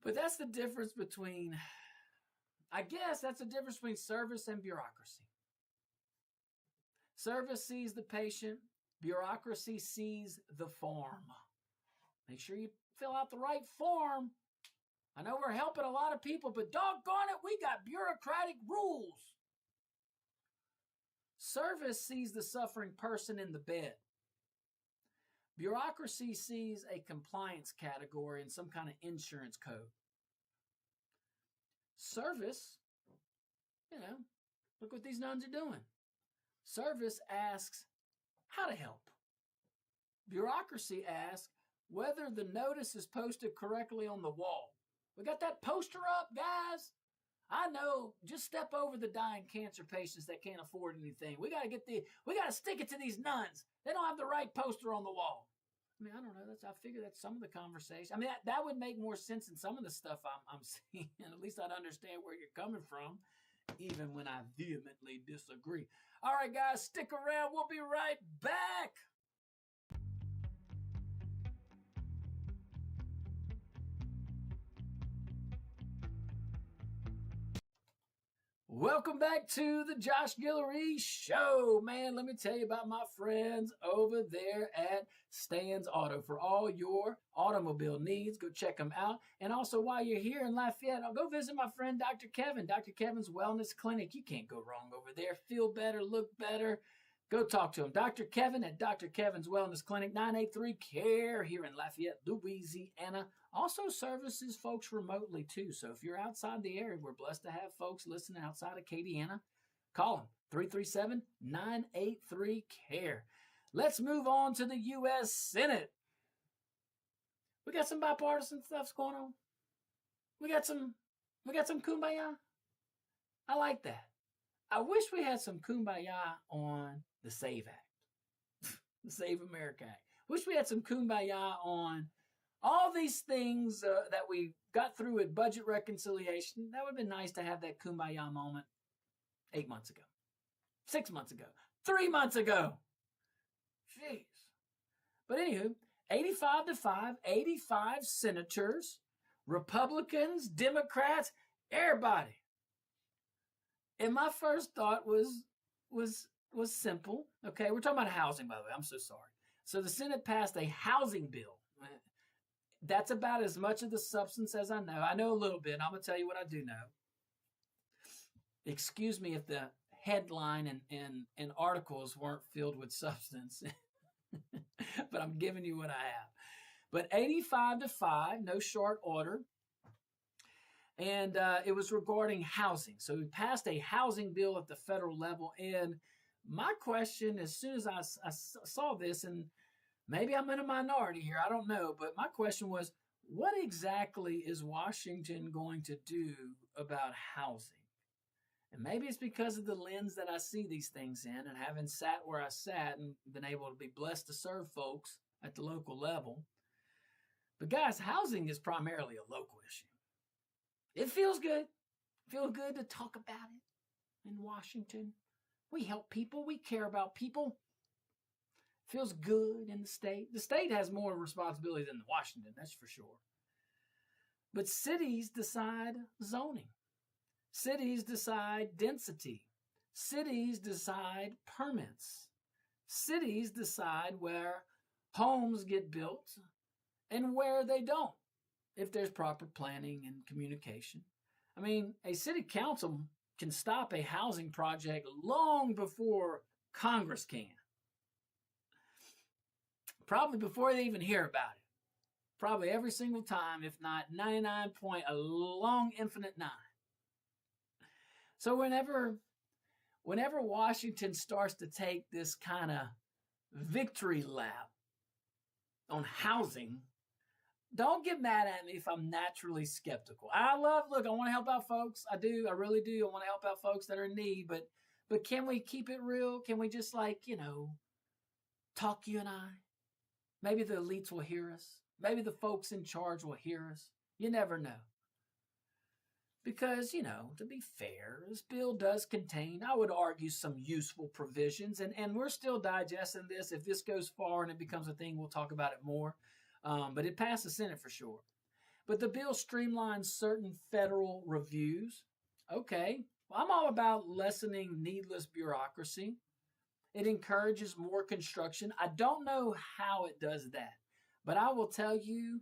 S1: But that's the difference between service and bureaucracy. Service sees the patient. Bureaucracy sees the form. Make sure you fill out the right form. I know we're helping a lot of people, but doggone it, we got bureaucratic rules. Service sees the suffering person in the bed. Bureaucracy sees a compliance category and some kind of insurance code. Service, look what these nuns are doing. Service asks how to help. Bureaucracy asks whether the notice is posted correctly on the wall. We got that poster up, guys? I know, just step over the dying cancer patients that can't afford anything. We got to stick it to these nuns. They don't have the right poster on the wall. I mean, I don't know. I figure that's some of the conversation. I mean, that would make more sense than some of the stuff I'm seeing. At least I'd understand where you're coming from, even when I vehemently disagree. All right, guys, stick around. We'll be right back. Welcome back to the Josh Guillory Show. Man, let me tell you about my friends over there at Stan's Auto. For all your automobile needs, go check them out. And also, while you're here in Lafayette, I'll go visit my friend Dr. Kevin. Dr. Kevin's Wellness Clinic. You can't go wrong over there. Feel better, look better. Go talk to him. Dr. Kevin at Dr. Kevin's Wellness Clinic, 983-CARE here in Lafayette, Louisiana. Also services folks remotely, too. So if you're outside the area, we're blessed to have folks listening outside of Acadiana. Call them, 337-983-CARE. Let's move on to the U.S. Senate. We got some bipartisan stuff's going on. We got some kumbaya. I like that. I wish we had some kumbaya on the SAVE Act, the Save America Act. Wish we had some kumbaya on all these things that we got through at budget reconciliation. That would have been nice to have that kumbaya moment 8 months ago, 6 months ago, 3 months ago. Jeez. But anywho, 85-5, 85 senators, Republicans, Democrats, everybody. And my first thought was simple. Okay, we're talking about housing, by the way. I'm so sorry. So the Senate passed a housing bill. That's about as much of the substance as I know. I know a little bit. I'm going to tell you what I do know. Excuse me if the headline and articles weren't filled with substance. But I'm giving you what I have. But 85-5, no short order. And it was regarding housing. So we passed a housing bill at the federal level. And my question, as soon as I saw this, and maybe I'm in a minority here, I don't know, but my question was, what exactly is Washington going to do about housing? And maybe it's because of the lens that I see these things in, and having sat where I sat and been able to be blessed to serve folks at the local level. But guys, housing is primarily a local issue. It feels good. Feel good to talk about it in Washington. We help people. We care about people. Feels good in the state. The state has more responsibility than Washington, that's for sure. But cities decide zoning. Cities decide density. Cities decide permits. Cities decide where homes get built and where they don't, if there's proper planning and communication. I mean, a city council can stop a housing project long before Congress can. Probably before they even hear about it. Probably every single time, if not 99 point, a long infinite 9. So whenever Washington starts to take this kind of victory lap on housing, don't get mad at me if I'm naturally skeptical. I want to help out folks. I do. I really do. I want to help out folks that are in need. But can we keep it real? Can we just talk, you and I? Maybe the elites will hear us. Maybe the folks in charge will hear us. You never know. Because, to be fair, this bill does contain, I would argue, some useful provisions. And we're still digesting this. If this goes far and it becomes a thing, we'll talk about it more. But it passed the Senate for sure. But the bill streamlines certain federal reviews. Okay, well, I'm all about lessening needless bureaucracy. It encourages more construction. I don't know how it does that. But I will tell you,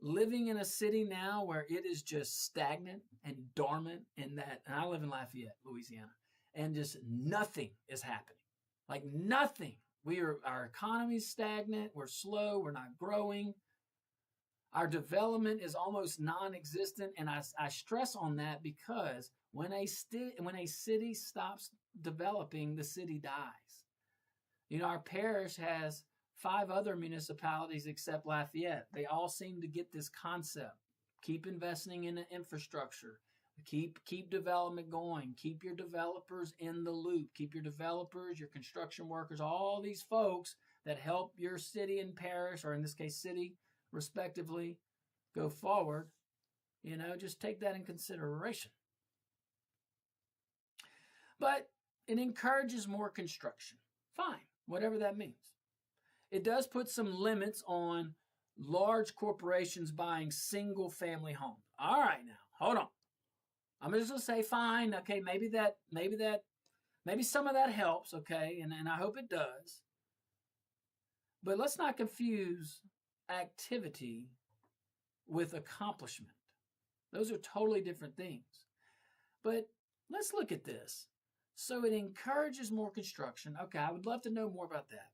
S1: living in a city now where it is just stagnant and dormant and I live in Lafayette, Louisiana, and just nothing is happening. Like nothing. Our economy's stagnant. We're slow. We're not growing. Our development is almost non-existent. And I stress on that because when a city stops developing, the city dies. Our parish has 5 other municipalities except Lafayette. They all seem to get this concept. Keep investing in the infrastructure. Keep development going. Keep your developers in the loop. Keep your developers, your construction workers, all these folks that help your city and parish, or in this case city, respectively, go forward. Just take that in consideration. But it encourages more construction. Fine, whatever that means. It does put some limits on large corporations buying single-family homes. All right, now, hold on. I'm just going to say, fine, okay, maybe some of that helps, okay, and I hope it does. But let's not confuse activity with accomplishment. Those are totally different things. But let's look at this. So it encourages more construction. Okay, I would love to know more about that.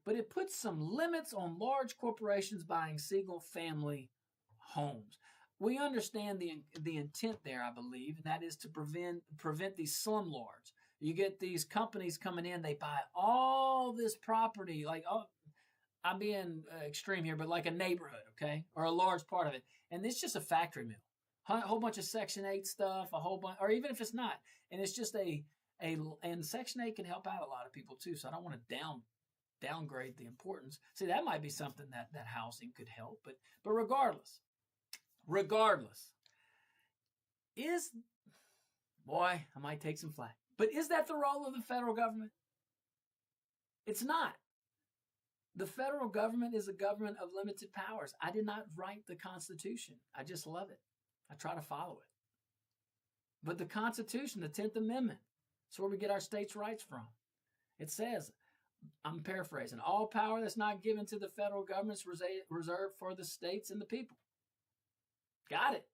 S1: But it puts some limits on large corporations buying single-family homes. We understand the intent there, I believe, and that is to prevent these slumlords. You get these companies coming in, they buy all this property. I'm being extreme here, but like a neighborhood, okay, or a large part of it, and it's just a factory mill, a whole bunch of Section 8 stuff, a whole bunch, or even if it's not, and it's just and Section 8 can help out a lot of people too. So I don't want to downgrade the importance. See, that might be something that housing could help, but regardless, is boy, I might take some flack, but is that the role of the federal government? It's not. The federal government is a government of limited powers. I did not write the Constitution. I just love it. I try to follow it. But the Constitution, the 10th Amendment, it's where we get our states' rights from. It says, I'm paraphrasing, all power that's not given to the federal government is reserved for the states and the people. Got it.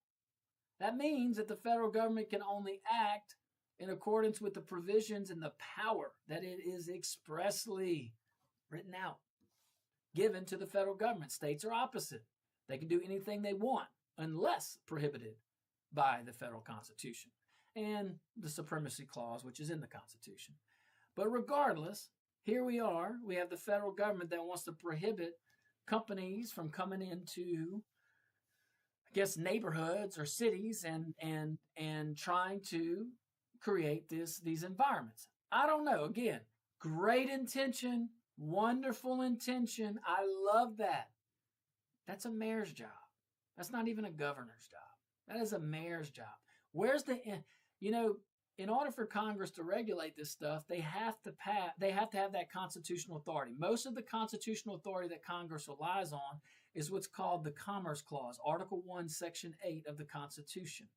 S1: That means that the federal government can only act in accordance with the provisions and the power that it is expressly written out, given to the federal government. States are opposite. They can do anything they want unless prohibited by the federal Constitution and the Supremacy Clause, which is in the Constitution. But regardless, here we are. We have the federal government that wants to prohibit companies from coming into, I guess, neighborhoods or cities and trying to create these environments. I don't know. Again, great intention, wonderful intention. I love that. That's a mayor's job. That's not even a governor's job. That is a mayor's job. Where's the, in order for Congress to regulate this stuff, they have to have that constitutional authority. Most of the constitutional authority that Congress relies on is what's called the Commerce Clause, Article 1, Section 8 of the Constitution.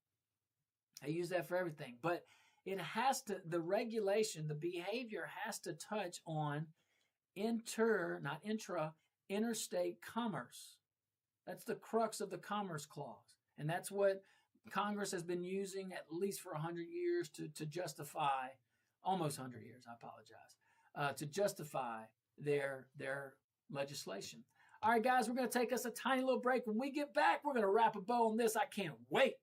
S1: They use that for everything. But it has to, the regulation, the behavior has to touch on interstate commerce. That's the crux of the Commerce Clause. And that's what Congress has been using at least for 100 years to justify, almost 100 years, I apologize, to justify their legislation. All right, guys, we're going to take us a tiny little break. When we get back, we're going to wrap a bow on this. I can't wait.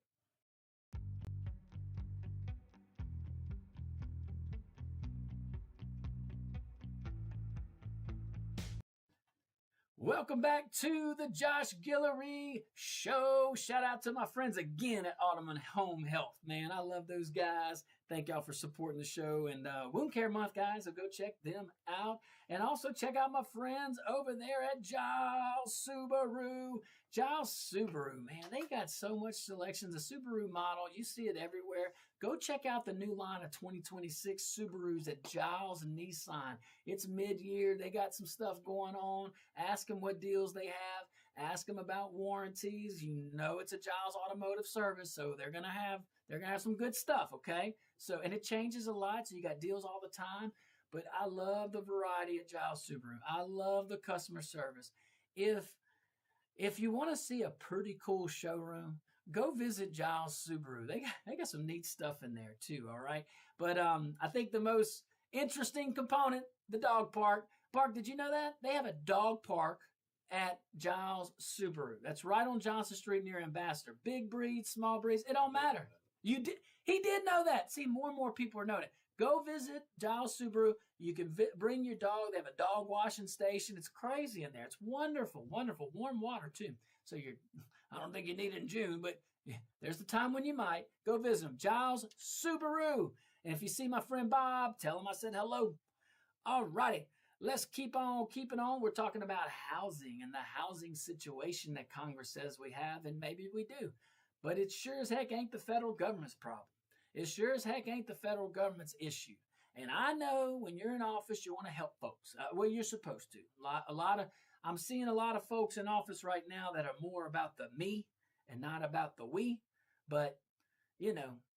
S1: Welcome back to the Josh Guillory Show. Shout out to my friends again at Ottoman Home Health. Man, I love those guys. Thank y'all for supporting the show. And Wound Care Month, guys, so go check them out. And also check out my friends over there at Giles Subaru. Giles Subaru, man, they got so much selection. The Subaru model, you see it everywhere. Go check out the new line of 2026 Subarus at Giles and Nissan. It's mid-year. They got some stuff going on. Ask them what deals they have. Ask them about warranties. You know it's a Giles Automotive Service, so they're gonna have some good stuff, okay? So, and it changes a lot, so you got deals all the time. But I love the variety at Giles Subaru. I love the customer service. If you want to see a pretty cool showroom, go visit Giles Subaru. They got some neat stuff in there too, all right? But I think the most interesting component, the dog park. Park, did you know that? They have a dog park at Giles Subaru. That's right on Johnson Street near Ambassador. Big breeds, small breeds, it don't matter. He did know that. See, more and more people are knowing it. Go visit Giles Subaru. You can bring your dog. They have a dog washing station. It's crazy in there. It's wonderful, wonderful. Warm water, too. So I don't think you need it in June, but there's the time when you might. Go visit them. Giles Subaru. And if you see my friend Bob, tell him I said hello. All righty. Let's keep on keeping on. We're talking about housing and the housing situation that Congress says we have, and maybe we do. But it sure as heck ain't the federal government's problem. It sure as heck ain't the federal government's issue. And I know when you're in office, you want to help folks. Well, you're supposed to. I'm seeing a lot of folks in office right now that are more about the me and not about the we. But,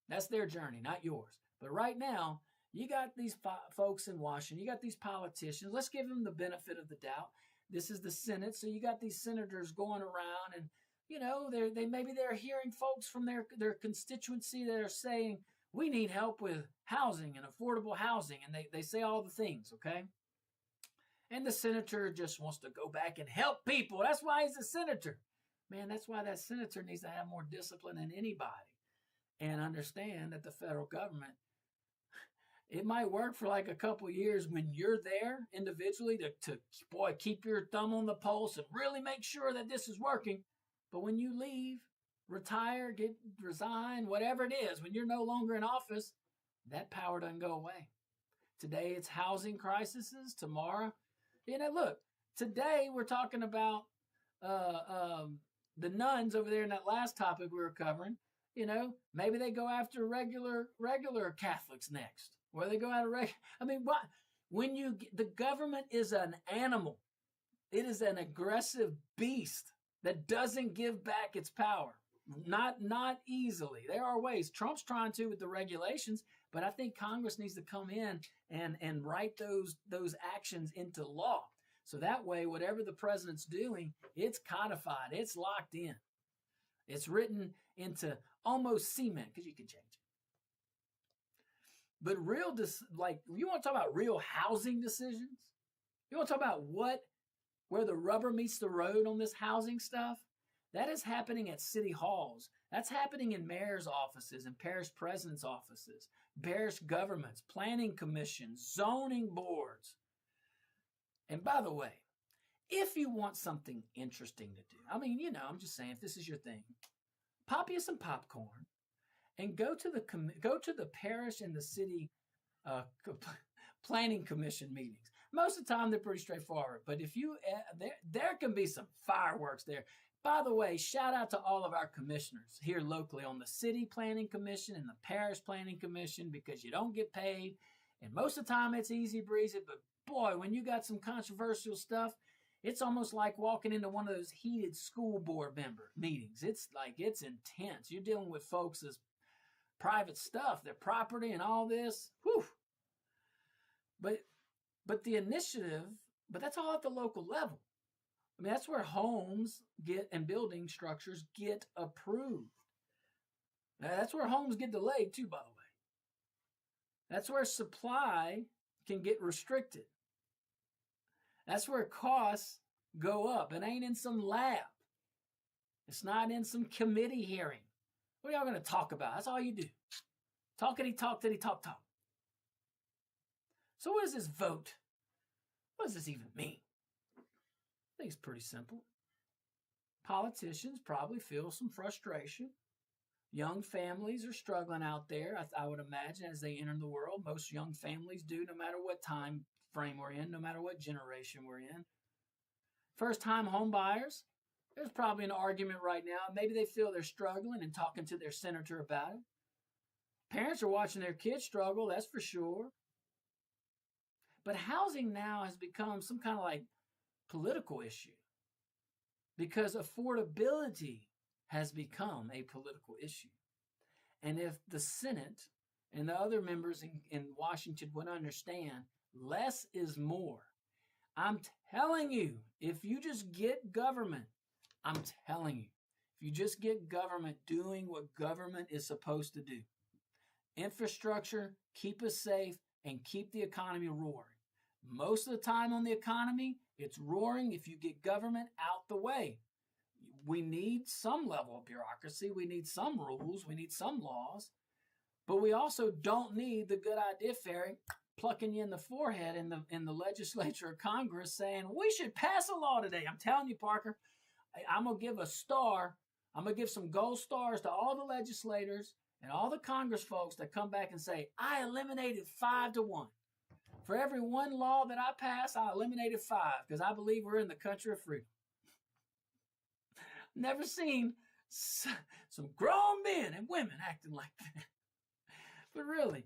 S1: that's their journey, not yours. But right now, you got these folks in Washington. You got these politicians. Let's give them the benefit of the doubt. This is the Senate, so you got these senators going around and they're hearing folks from their constituency that are saying, we need help with housing and affordable housing. And they say all the things, okay? And the senator just wants to go back and help people. That's why he's a senator. Man, that's why that senator needs to have more discipline than anybody and understand that the federal government It might work for like a couple years when you're there individually to boy, keep your thumb on the pulse and really make sure that this is working. But when you leave, retire, resign, whatever it is, when you're no longer in office, that power doesn't go away. Today it's housing crises. Tomorrow, look, today we're talking about the nuns over there in that last topic we were covering. Maybe they go after regular Catholics next, or they go out of what? The government is an animal. It is an aggressive beast that doesn't give back its power. Not easily. There are ways. Trump's trying to with the regulations, but I think Congress needs to come in and write those actions into law. So that way, whatever the president's doing, it's codified. It's locked in. It's written into almost cement because you can change it. But you want to talk about real housing decisions? You want to talk about where the rubber meets the road on this housing stuff? That is happening at city halls. That's happening in mayor's offices and parish president's offices, parish governments, planning commissions, zoning boards. And by the way, if you want something interesting to do, I'm just saying, if this is your thing, pop you some popcorn and go to the parish and the city planning commission meetings. Most of the time, they're pretty straightforward. But if there can be some fireworks there. By the way, shout out to all of our commissioners here locally on the city planning commission and the parish planning commission, because you don't get paid. And most of the time, it's easy breezy. But boy, when you got some controversial stuff, it's almost like walking into one of those heated school board member meetings. It's intense. You're dealing with folks' private stuff, their property and all this. Whew. But the initiative, that's all at the local level. That's where homes and building structures get approved. That's where homes get delayed too, by the way. That's where supply can get restricted. That's where costs go up. It ain't in some lab. It's not in some committee hearing. What are y'all going to talk about? That's all you do. Talkity, talk, titty, talk, talk. So what is this vote? What does this even mean? I think it's pretty simple. Politicians probably feel some frustration. Young families are struggling out there, I would imagine, as they enter the world. Most young families do, no matter what time frame we're in, no matter what generation we're in. First-time home buyers, there's probably an argument right now. Maybe they feel they're struggling and talking to their senator about it. Parents are watching their kids struggle, that's for sure. But housing now has become some kind of political issue, because affordability has become a political issue. And if the Senate and the other members in Washington would understand, less is more. I'm telling you, if you just get government, if you just get government doing what government is supposed to do, infrastructure, keep us safe, and keep the economy roaring. Most of the time on the economy, it's roaring if you get government out the way. We need some level of bureaucracy. We need some rules. We need some laws. But we also don't need the good idea fairy plucking you in the forehead in the legislature or Congress saying, we should pass a law today. I'm telling you, Parker, I'm going to give a star. I'm going to give some gold stars to all the legislators and all the Congress folks that come back and say, I eliminated 5-1. For every one law that I pass, I eliminated 5 because I believe we're in the country of freedom. Never seen some grown men and women acting like that. But really,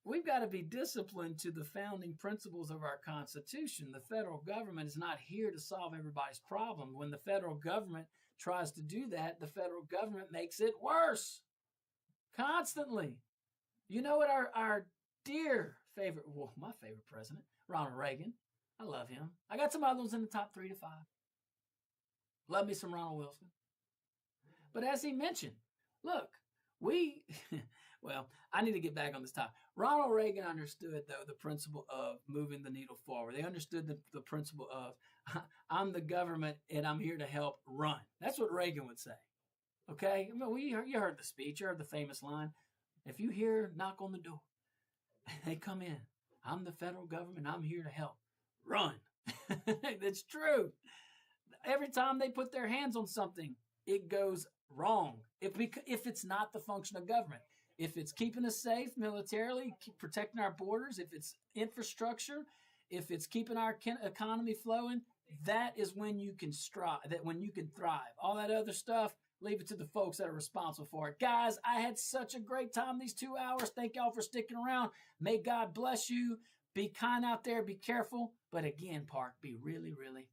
S1: we've got to be disciplined to the founding principles of our Constitution. The federal government is not here to solve everybody's problem. When the federal government tries to do that, the federal government makes it worse constantly. You know what our dear favorite, my favorite president, Ronald Reagan. I love him. I got some other ones in the top 3 to 5. Love me some Ronald Wilson. But as he mentioned, look, I need to get back on this topic. Ronald Reagan understood, though, the principle of moving the needle forward. They understood the principle of, I'm the government and I'm here to help run. That's what Reagan would say. Okay? You heard the speech. You heard the famous line. If you hear, knock on the door. They come in. I'm the federal government. I'm here to help. Run. That's true. Every time they put their hands on something, it goes wrong. If it's not the function of government, if it's keeping us safe militarily, protecting our borders, if it's infrastructure, if it's keeping our economy flowing, that is when you can strive. That when you can thrive. All that other stuff, leave it to the folks that are responsible for it. Guys, I had such a great time these 2 hours. Thank y'all for sticking around. May God bless you. Be kind out there. Be careful. But again, Park, be really, really